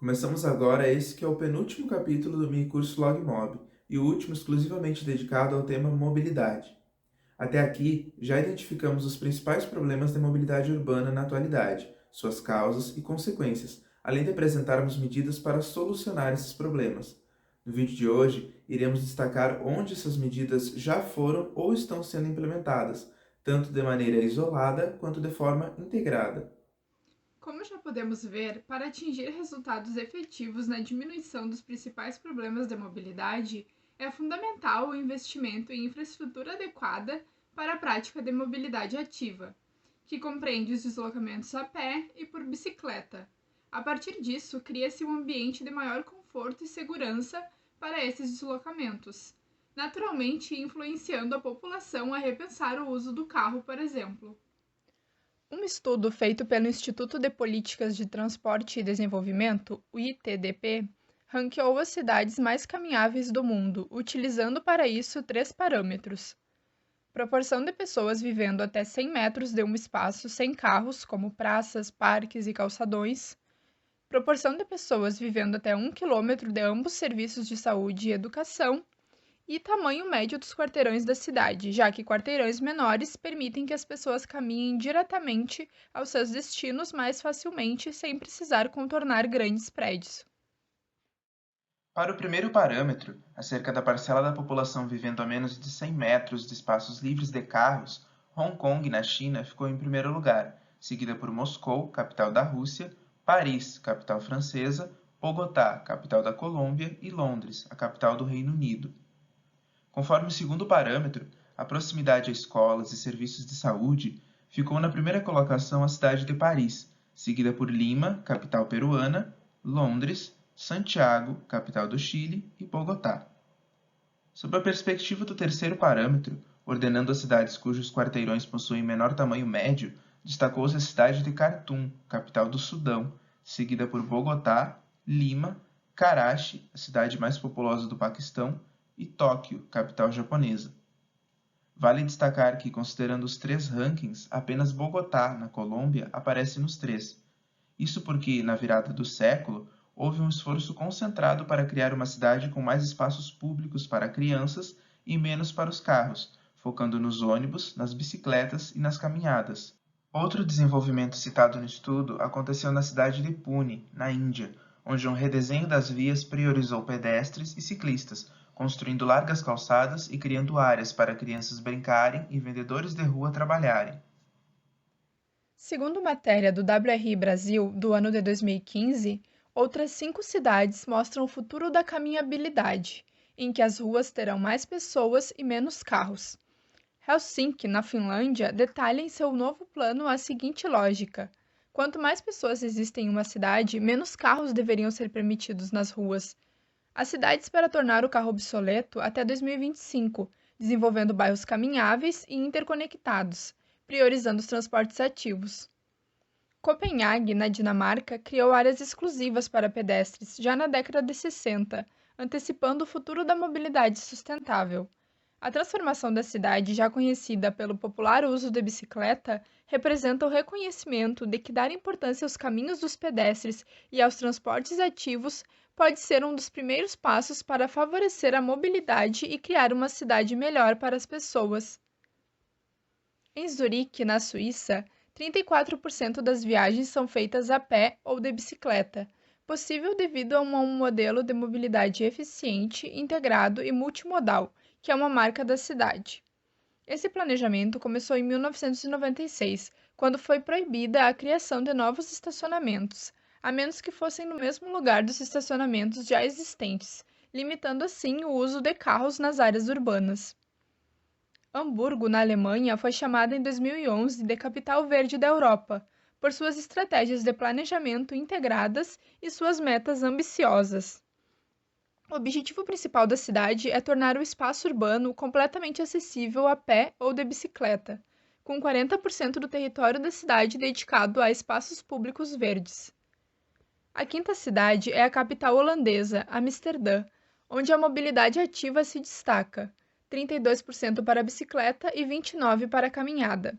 Começamos agora esse que é o penúltimo capítulo do mini-curso LogMob e o último exclusivamente dedicado ao tema mobilidade. Até aqui, já identificamos os principais problemas da mobilidade urbana na atualidade, suas causas e consequências, além de apresentarmos medidas para solucionar esses problemas. No vídeo de hoje, iremos destacar onde essas medidas já foram ou estão sendo implementadas, tanto de maneira isolada quanto de forma integrada. Como já podemos ver, para atingir resultados efetivos na diminuição dos principais problemas da mobilidade, é fundamental o investimento em infraestrutura adequada para a prática de mobilidade ativa, que compreende os deslocamentos a pé e por bicicleta. A partir disso, cria-se um ambiente de maior conforto e segurança para esses deslocamentos, naturalmente influenciando a população a repensar o uso do carro, por exemplo. Um estudo feito pelo Instituto de Políticas de Transporte e Desenvolvimento, o ITDP, ranqueou as cidades mais caminháveis do mundo, utilizando para isso três parâmetros: proporção de pessoas vivendo até 100 metros de um espaço sem carros, como praças, parques e calçadões; proporção de pessoas vivendo até 1 quilômetro de ambos serviços de saúde e educação; e tamanho médio dos quarteirões da cidade, já que quarteirões menores permitem que as pessoas caminhem diretamente aos seus destinos mais facilmente sem precisar contornar grandes prédios. Para o primeiro parâmetro, acerca da parcela da população vivendo a menos de 100 metros de espaços livres de carros, Hong Kong, na China, ficou em primeiro lugar, seguida por Moscou, capital da Rússia, Paris, capital francesa, Bogotá, capital da Colômbia, e Londres, a capital do Reino Unido. Conforme o segundo parâmetro, a proximidade a escolas e serviços de saúde, ficou na primeira colocação a cidade de Paris, seguida por Lima, capital peruana, Londres, Santiago, capital do Chile, e Bogotá. Sob a perspectiva do terceiro parâmetro, ordenando as cidades cujos quarteirões possuem menor tamanho médio, destacou-se a cidade de Khartoum, capital do Sudão, seguida por Bogotá, Lima, Karachi, a cidade mais populosa do Paquistão, e Tóquio, capital japonesa. Vale destacar que, considerando os três rankings, apenas Bogotá, na Colômbia, aparece nos três. Isso porque, na virada do século, houve um esforço concentrado para criar uma cidade com mais espaços públicos para crianças e menos para os carros, focando nos ônibus, nas bicicletas e nas caminhadas. Outro desenvolvimento citado no estudo aconteceu na cidade de Pune, na Índia, onde um redesenho das vias priorizou pedestres e ciclistas, construindo largas calçadas e criando áreas para crianças brincarem e vendedores de rua trabalharem. Segundo matéria do WRI Brasil, do ano de 2015, outras 5 cidades mostram o futuro da caminhabilidade, em que as ruas terão mais pessoas e menos carros. Helsinki, na Finlândia, detalha em seu novo plano a seguinte lógica: quanto mais pessoas existem em uma cidade, menos carros deveriam ser permitidos nas ruas. Há cidades para tornar o carro obsoleto até 2025, desenvolvendo bairros caminháveis e interconectados, priorizando os transportes ativos. Copenhague, na Dinamarca, criou áreas exclusivas para pedestres já na década de 60, antecipando o futuro da mobilidade sustentável. A transformação da cidade, já conhecida pelo popular uso de bicicleta, representa o reconhecimento de que dar importância aos caminhos dos pedestres e aos transportes ativos pode ser um dos primeiros passos para favorecer a mobilidade e criar uma cidade melhor para as pessoas. Em Zurique, na Suíça, 34% das viagens são feitas a pé ou de bicicleta, possível devido a um modelo de mobilidade eficiente, integrado e multimodal, que é uma marca da cidade. Esse planejamento começou em 1996, quando foi proibida a criação de novos estacionamentos, a menos que fossem no mesmo lugar dos estacionamentos já existentes, limitando assim o uso de carros nas áreas urbanas. Hamburgo, na Alemanha, foi chamada em 2011 de Capital Verde da Europa, por suas estratégias de planejamento integradas e suas metas ambiciosas. O objetivo principal da cidade é tornar o espaço urbano completamente acessível a pé ou de bicicleta, com 40% do território da cidade dedicado a espaços públicos verdes. A quinta cidade é a capital holandesa, Amsterdã, onde a mobilidade ativa se destaca, 32% para a bicicleta e 29% para a caminhada.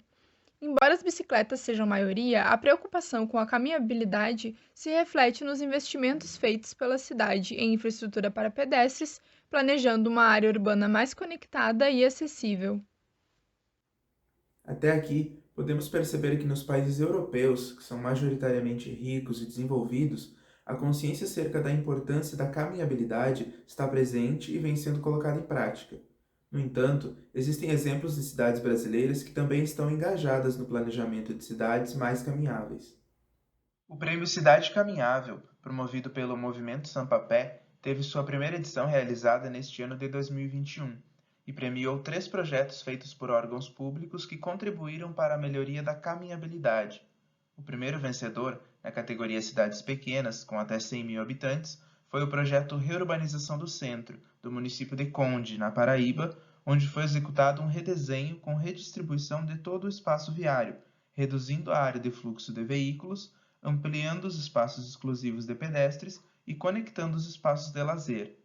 Embora as bicicletas sejam maioria, a preocupação com a caminhabilidade se reflete nos investimentos feitos pela cidade em infraestrutura para pedestres, planejando uma área urbana mais conectada e acessível. Até aqui, podemos perceber que nos países europeus, que são majoritariamente ricos e desenvolvidos, a consciência acerca da importância da caminhabilidade está presente e vem sendo colocada em prática. No entanto, existem exemplos de cidades brasileiras que também estão engajadas no planejamento de cidades mais caminháveis. O Prêmio Cidade Caminhável, promovido pelo Movimento Sampapé, teve sua primeira edição realizada neste ano de 2021 e premiou 3 projetos feitos por órgãos públicos que contribuíram para a melhoria da caminhabilidade. O primeiro vencedor, na categoria Cidades Pequenas, com até 100 mil habitantes, foi o projeto Reurbanização do Centro, do município de Conde, na Paraíba, onde foi executado um redesenho com redistribuição de todo o espaço viário, reduzindo a área de fluxo de veículos, ampliando os espaços exclusivos de pedestres e conectando os espaços de lazer.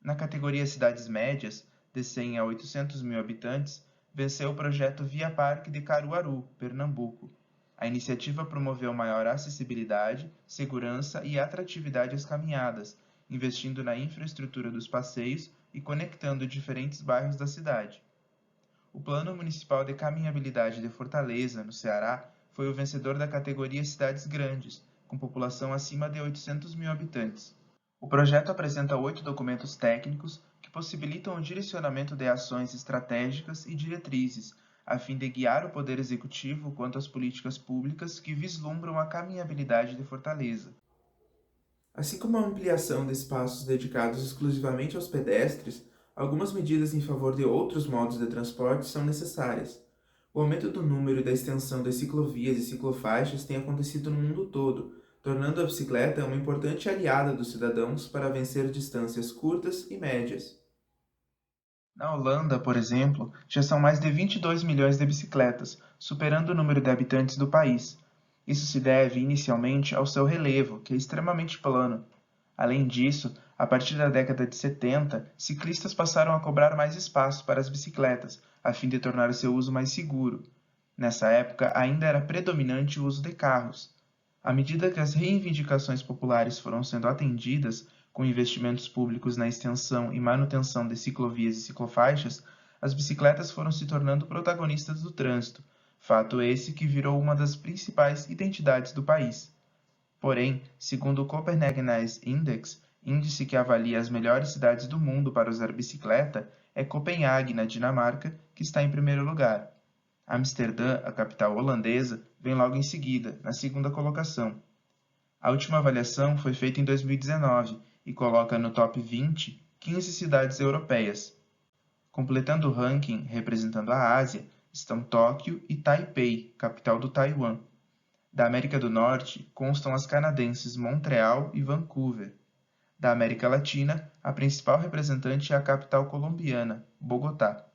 Na categoria Cidades Médias, de 100 a 800 mil habitantes, venceu o projeto Via Parque de Caruaru, Pernambuco. A iniciativa promoveu maior acessibilidade, segurança e atratividade às caminhadas, investindo na infraestrutura dos passeios e conectando diferentes bairros da cidade. O Plano Municipal de Caminhabilidade de Fortaleza, no Ceará, foi o vencedor da categoria Cidades Grandes, com população acima de 800 mil habitantes. O projeto apresenta 8 documentos técnicos que possibilitam o direcionamento de ações estratégicas e diretrizes, a fim de guiar o Poder Executivo quanto às políticas públicas que vislumbram a caminhabilidade de Fortaleza. Assim como a ampliação de espaços dedicados exclusivamente aos pedestres, algumas medidas em favor de outros modos de transporte são necessárias. O aumento do número e da extensão das ciclovias e ciclofaixas tem acontecido no mundo todo, tornando a bicicleta uma importante aliada dos cidadãos para vencer distâncias curtas e médias. Na Holanda, por exemplo, já são mais de 22 milhões de bicicletas, superando o número de habitantes do país. Isso se deve, inicialmente, ao seu relevo, que é extremamente plano. Além disso, a partir da década de 70, ciclistas passaram a cobrar mais espaço para as bicicletas, a fim de tornar o seu uso mais seguro. Nessa época, ainda era predominante o uso de carros. À medida que as reivindicações populares foram sendo atendidas, com investimentos públicos na extensão e manutenção de ciclovias e ciclofaixas, as bicicletas foram se tornando protagonistas do trânsito, fato esse que virou uma das principais identidades do país. Porém, segundo o Copenhagen Ice Index, índice que avalia as melhores cidades do mundo para usar bicicleta, é Copenhague, na Dinamarca, que está em primeiro lugar. Amsterdã, a capital holandesa, vem logo em seguida, na segunda colocação. A última avaliação foi feita em 2019 e coloca no top 20 15 cidades europeias. Completando o ranking, representando a Ásia, estão Tóquio e Taipei, capital do Taiwan. Da América do Norte, constam as canadenses Montreal e Vancouver. Da América Latina, a principal representante é a capital colombiana, Bogotá.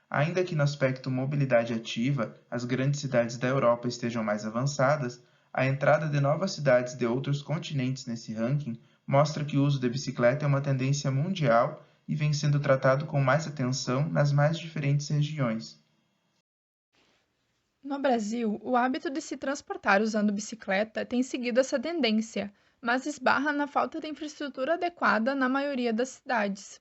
Ainda que no aspecto mobilidade ativa as grandes cidades da Europa estejam mais avançadas, a entrada de novas cidades de outros continentes nesse ranking mostra que o uso de bicicleta é uma tendência mundial e vem sendo tratado com mais atenção nas mais diferentes regiões. No Brasil, o hábito de se transportar usando bicicleta tem seguido essa tendência, mas esbarra na falta de infraestrutura adequada na maioria das cidades.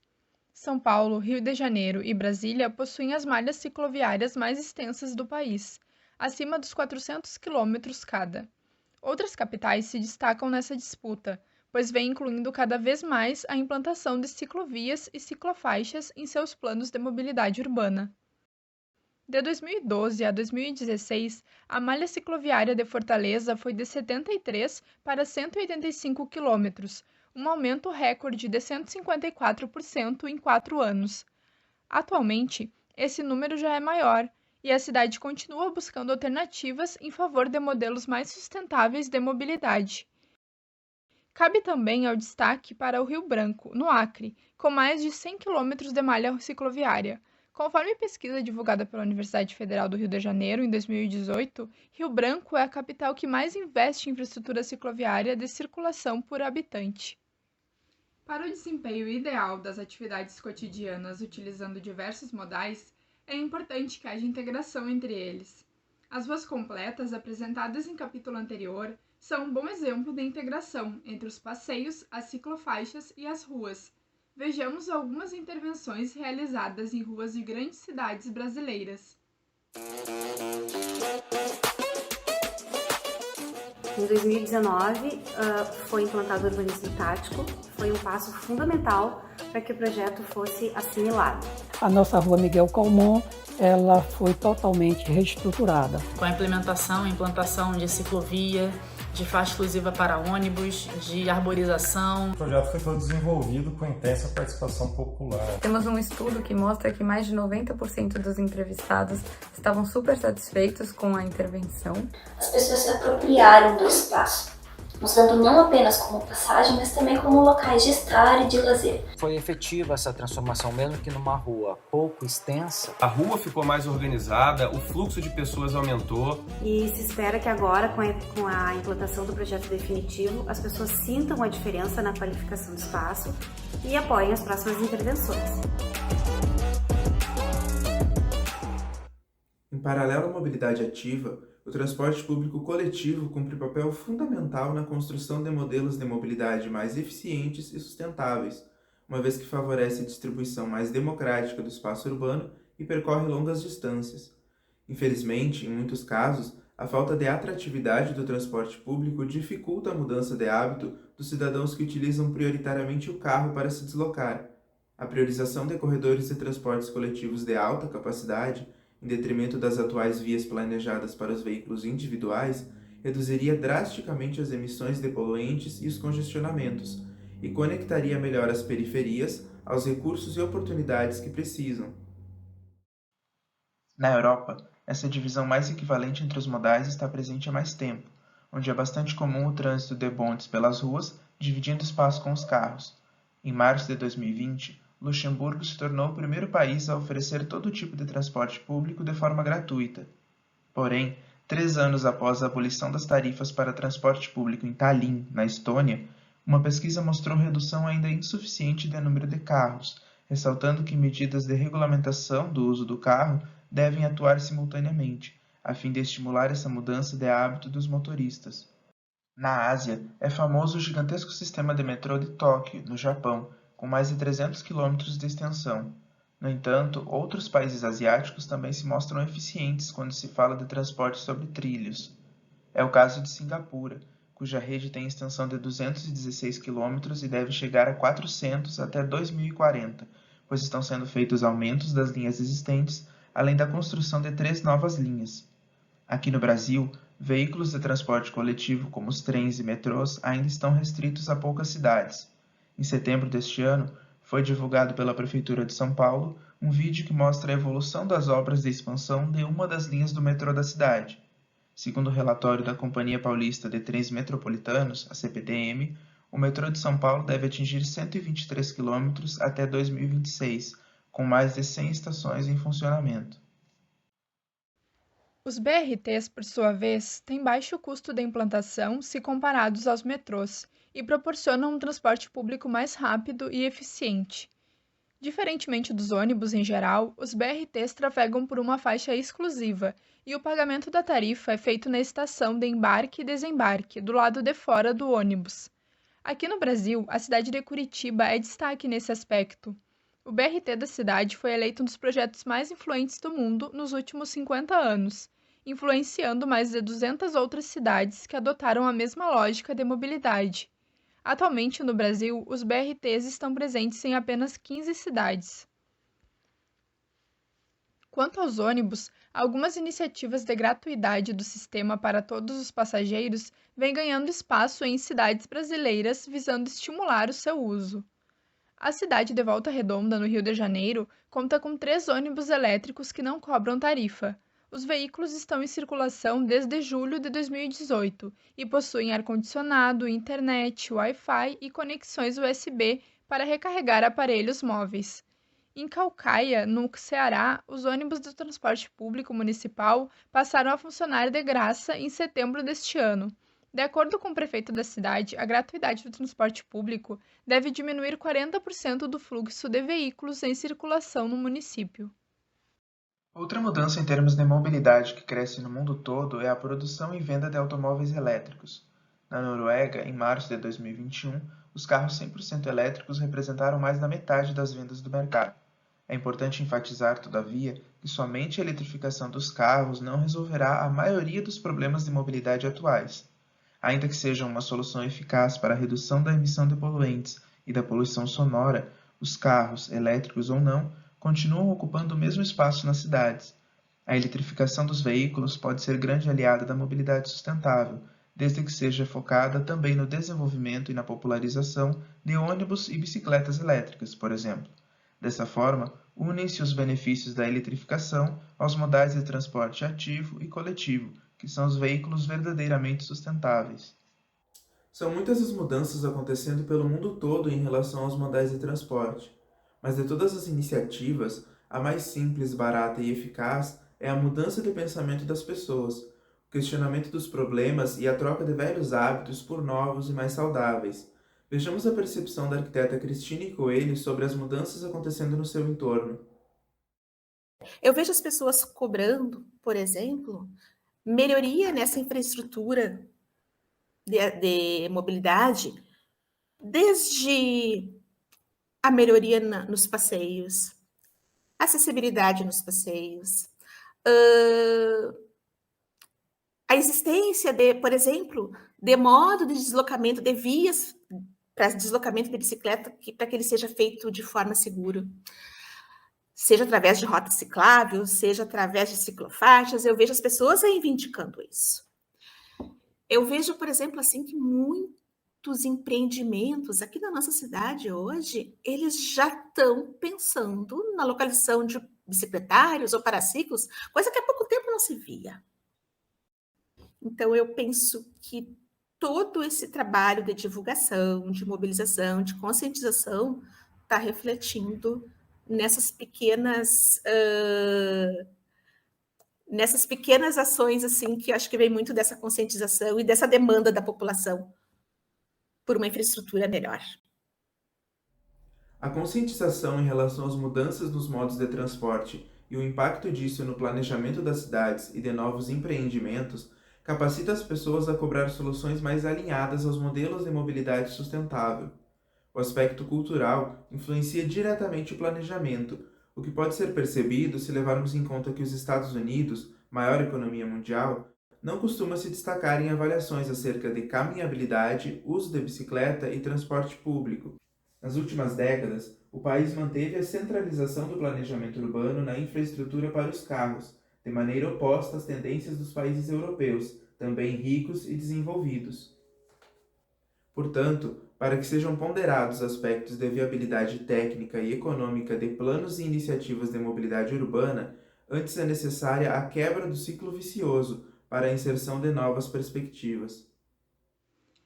São Paulo, Rio de Janeiro e Brasília possuem as malhas cicloviárias mais extensas do país, acima dos 400 quilômetros cada. Outras capitais se destacam nessa disputa, pois vêm incluindo cada vez mais a implantação de ciclovias e ciclofaixas em seus planos de mobilidade urbana. De 2012 a 2016, a malha cicloviária de Fortaleza foi de 73 para 185 quilômetros, um aumento recorde de 154% em 4 anos. Atualmente, esse número já é maior e a cidade continua buscando alternativas em favor de modelos mais sustentáveis de mobilidade. Cabe também ao destaque para o Rio Branco, no Acre, com mais de 100 quilômetros de malha cicloviária. Conforme pesquisa divulgada pela Universidade Federal do Rio de Janeiro em 2018, Rio Branco é a capital que mais investe em infraestrutura cicloviária de circulação por habitante. Para o desempenho ideal das atividades cotidianas utilizando diversos modais, é importante que haja integração entre eles. As ruas completas, apresentadas em capítulo anterior, são um bom exemplo da integração entre os passeios, as ciclofaixas e as ruas. Vejamos algumas intervenções realizadas em ruas de grandes cidades brasileiras. Em 2019, foi implantado o urbanismo tático, foi um passo fundamental para que o projeto fosse assimilado. A nossa rua Miguel Calmon, ela foi totalmente reestruturada. Com a implantação de ciclovia, de faixa exclusiva para ônibus, de arborização. O projeto foi todo desenvolvido com intensa participação popular. Temos um estudo que mostra que mais de 90% dos entrevistados estavam super satisfeitos com a intervenção. As pessoas se apropriaram do espaço, usando não apenas como passagem, mas também como locais de estar e de lazer. Foi efetiva essa transformação, mesmo que numa rua pouco extensa. A rua ficou mais organizada, o fluxo de pessoas aumentou. E se espera que agora, com a implantação do projeto definitivo, as pessoas sintam a diferença na qualificação do espaço e apoiem as próximas intervenções. Em paralelo à mobilidade ativa, o transporte público coletivo cumpre papel fundamental na construção de modelos de mobilidade mais eficientes e sustentáveis, uma vez que favorece a distribuição mais democrática do espaço urbano e percorre longas distâncias. Infelizmente, em muitos casos, a falta de atratividade do transporte público dificulta a mudança de hábito dos cidadãos que utilizam prioritariamente o carro para se deslocar. A priorização de corredores de transportes coletivos de alta capacidade, em detrimento das atuais vias planejadas para os veículos individuais, reduziria drasticamente as emissões de poluentes e os congestionamentos, e conectaria melhor as periferias aos recursos e oportunidades que precisam. Na Europa, essa divisão mais equivalente entre os modais está presente há mais tempo, onde é bastante comum o trânsito de bondes pelas ruas, dividindo espaço com os carros. Em março de 2020, Luxemburgo se tornou o primeiro país a oferecer todo tipo de transporte público de forma gratuita. Porém, 3 anos após a abolição das tarifas para transporte público em Tallinn, na Estônia, uma pesquisa mostrou redução ainda insuficiente do número de carros, ressaltando que medidas de regulamentação do uso do carro devem atuar simultaneamente, a fim de estimular essa mudança de hábito dos motoristas. Na Ásia, é famoso o gigantesco sistema de metrô de Tóquio, no Japão, com mais de 300 km de extensão. No entanto, outros países asiáticos também se mostram eficientes quando se fala de transporte sobre trilhos. É o caso de Singapura, cuja rede tem extensão de 216 km e deve chegar a 400 até 2040, pois estão sendo feitos aumentos das linhas existentes, além da construção de 3 novas linhas. Aqui no Brasil, veículos de transporte coletivo, como os trens e metrôs, ainda estão restritos a poucas cidades. Em setembro deste ano, foi divulgado pela Prefeitura de São Paulo um vídeo que mostra a evolução das obras de expansão de uma das linhas do metrô da cidade. Segundo o relatório da Companhia Paulista de Trens Metropolitanos, a CPTM, o metrô de São Paulo deve atingir 123 km até 2026, com mais de 100 estações em funcionamento. Os BRTs, por sua vez, têm baixo custo de implantação se comparados aos metrôs e proporcionam um transporte público mais rápido e eficiente. Diferentemente dos ônibus em geral, os BRTs trafegam por uma faixa exclusiva e o pagamento da tarifa é feito na estação de embarque e desembarque, do lado de fora do ônibus. Aqui no Brasil, a cidade de Curitiba é destaque nesse aspecto. O BRT da cidade foi eleito um dos projetos mais influentes do mundo nos últimos 50 anos, influenciando mais de 200 outras cidades que adotaram a mesma lógica de mobilidade. Atualmente, no Brasil, os BRTs estão presentes em apenas 15 cidades. Quanto aos ônibus, algumas iniciativas de gratuidade do sistema para todos os passageiros vêm ganhando espaço em cidades brasileiras visando estimular o seu uso. A cidade de Volta Redonda, no Rio de Janeiro, conta com 3 ônibus elétricos que não cobram tarifa. Os veículos estão em circulação desde julho de 2018 e possuem ar-condicionado, internet, Wi-Fi e conexões USB para recarregar aparelhos móveis. Em Caucaia, no Ceará, os ônibus do transporte público municipal passaram a funcionar de graça em setembro deste ano. De acordo com o prefeito da cidade, a gratuidade do transporte público deve diminuir 40% do fluxo de veículos em circulação no município. Outra mudança em termos de mobilidade que cresce no mundo todo é a produção e venda de automóveis elétricos. Na Noruega, em março de 2021, os carros 100% elétricos representaram mais da metade das vendas do mercado. É importante enfatizar, todavia, que somente a eletrificação dos carros não resolverá a maioria dos problemas de mobilidade atuais. Ainda que seja uma solução eficaz para a redução da emissão de poluentes e da poluição sonora, os carros, elétricos ou não, continuam ocupando o mesmo espaço nas cidades. A eletrificação dos veículos pode ser grande aliada da mobilidade sustentável, desde que seja focada também no desenvolvimento e na popularização de ônibus e bicicletas elétricas, por exemplo. Dessa forma, unem-se os benefícios da eletrificação aos modais de transporte ativo e coletivo, que são os veículos verdadeiramente sustentáveis. São muitas as mudanças acontecendo pelo mundo todo em relação aos modais de transporte, mas de todas as iniciativas, a mais simples, barata e eficaz é a mudança de pensamento das pessoas, o questionamento dos problemas e a troca de velhos hábitos por novos e mais saudáveis. Vejamos a percepção da arquiteta Cristine Coelho sobre as mudanças acontecendo no seu entorno. Eu vejo as pessoas cobrando, por exemplo, melhoria nessa infraestrutura de mobilidade, desde a melhoria nos passeios, acessibilidade nos passeios, a existência de, por exemplo, de modo de deslocamento, de vias para deslocamento de bicicleta, para que ele seja feito de forma segura. Seja através de rota ciclável, seja através de ciclofaixas, eu vejo as pessoas reivindicando isso. Eu vejo, por exemplo, assim, que muitos empreendimentos aqui na nossa cidade hoje, eles já estão pensando na localização de bicicletários ou paraciclos, coisa que há pouco tempo não se via. Então, eu penso que todo esse trabalho de divulgação, de mobilização, de conscientização, está refletindo nessas pequenas ações, assim, que eu acho que vem muito dessa conscientização e dessa demanda da população por uma infraestrutura melhor. A conscientização em relação às mudanças nos modos de transporte e o impacto disso no planejamento das cidades e de novos empreendimentos capacita as pessoas a cobrar soluções mais alinhadas aos modelos de mobilidade sustentável. O aspecto cultural influencia diretamente o planejamento, o que pode ser percebido se levarmos em conta que os Estados Unidos, maior economia mundial, não costuma se destacar em avaliações acerca de caminhabilidade, uso de bicicleta e transporte público. Nas últimas décadas, o país manteve a centralização do planejamento urbano na infraestrutura para os carros, de maneira oposta às tendências dos países europeus, também ricos e desenvolvidos. Portanto, para que sejam ponderados aspectos de viabilidade técnica e econômica de planos e iniciativas de mobilidade urbana, antes é necessária a quebra do ciclo vicioso para a inserção de novas perspectivas.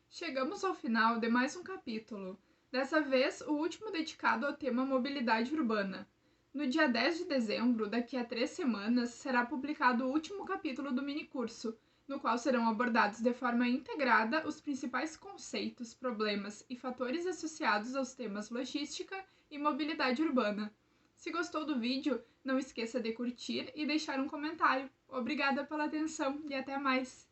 Chegamos ao final de mais um capítulo, dessa vez o último dedicado ao tema mobilidade urbana. No dia 10 de dezembro, daqui a 3 semanas, será publicado o último capítulo do minicurso, no qual serão abordados de forma integrada os principais conceitos, problemas e fatores associados aos temas logística e mobilidade urbana. Se gostou do vídeo, não esqueça de curtir e deixar um comentário. Obrigada pela atenção e até mais!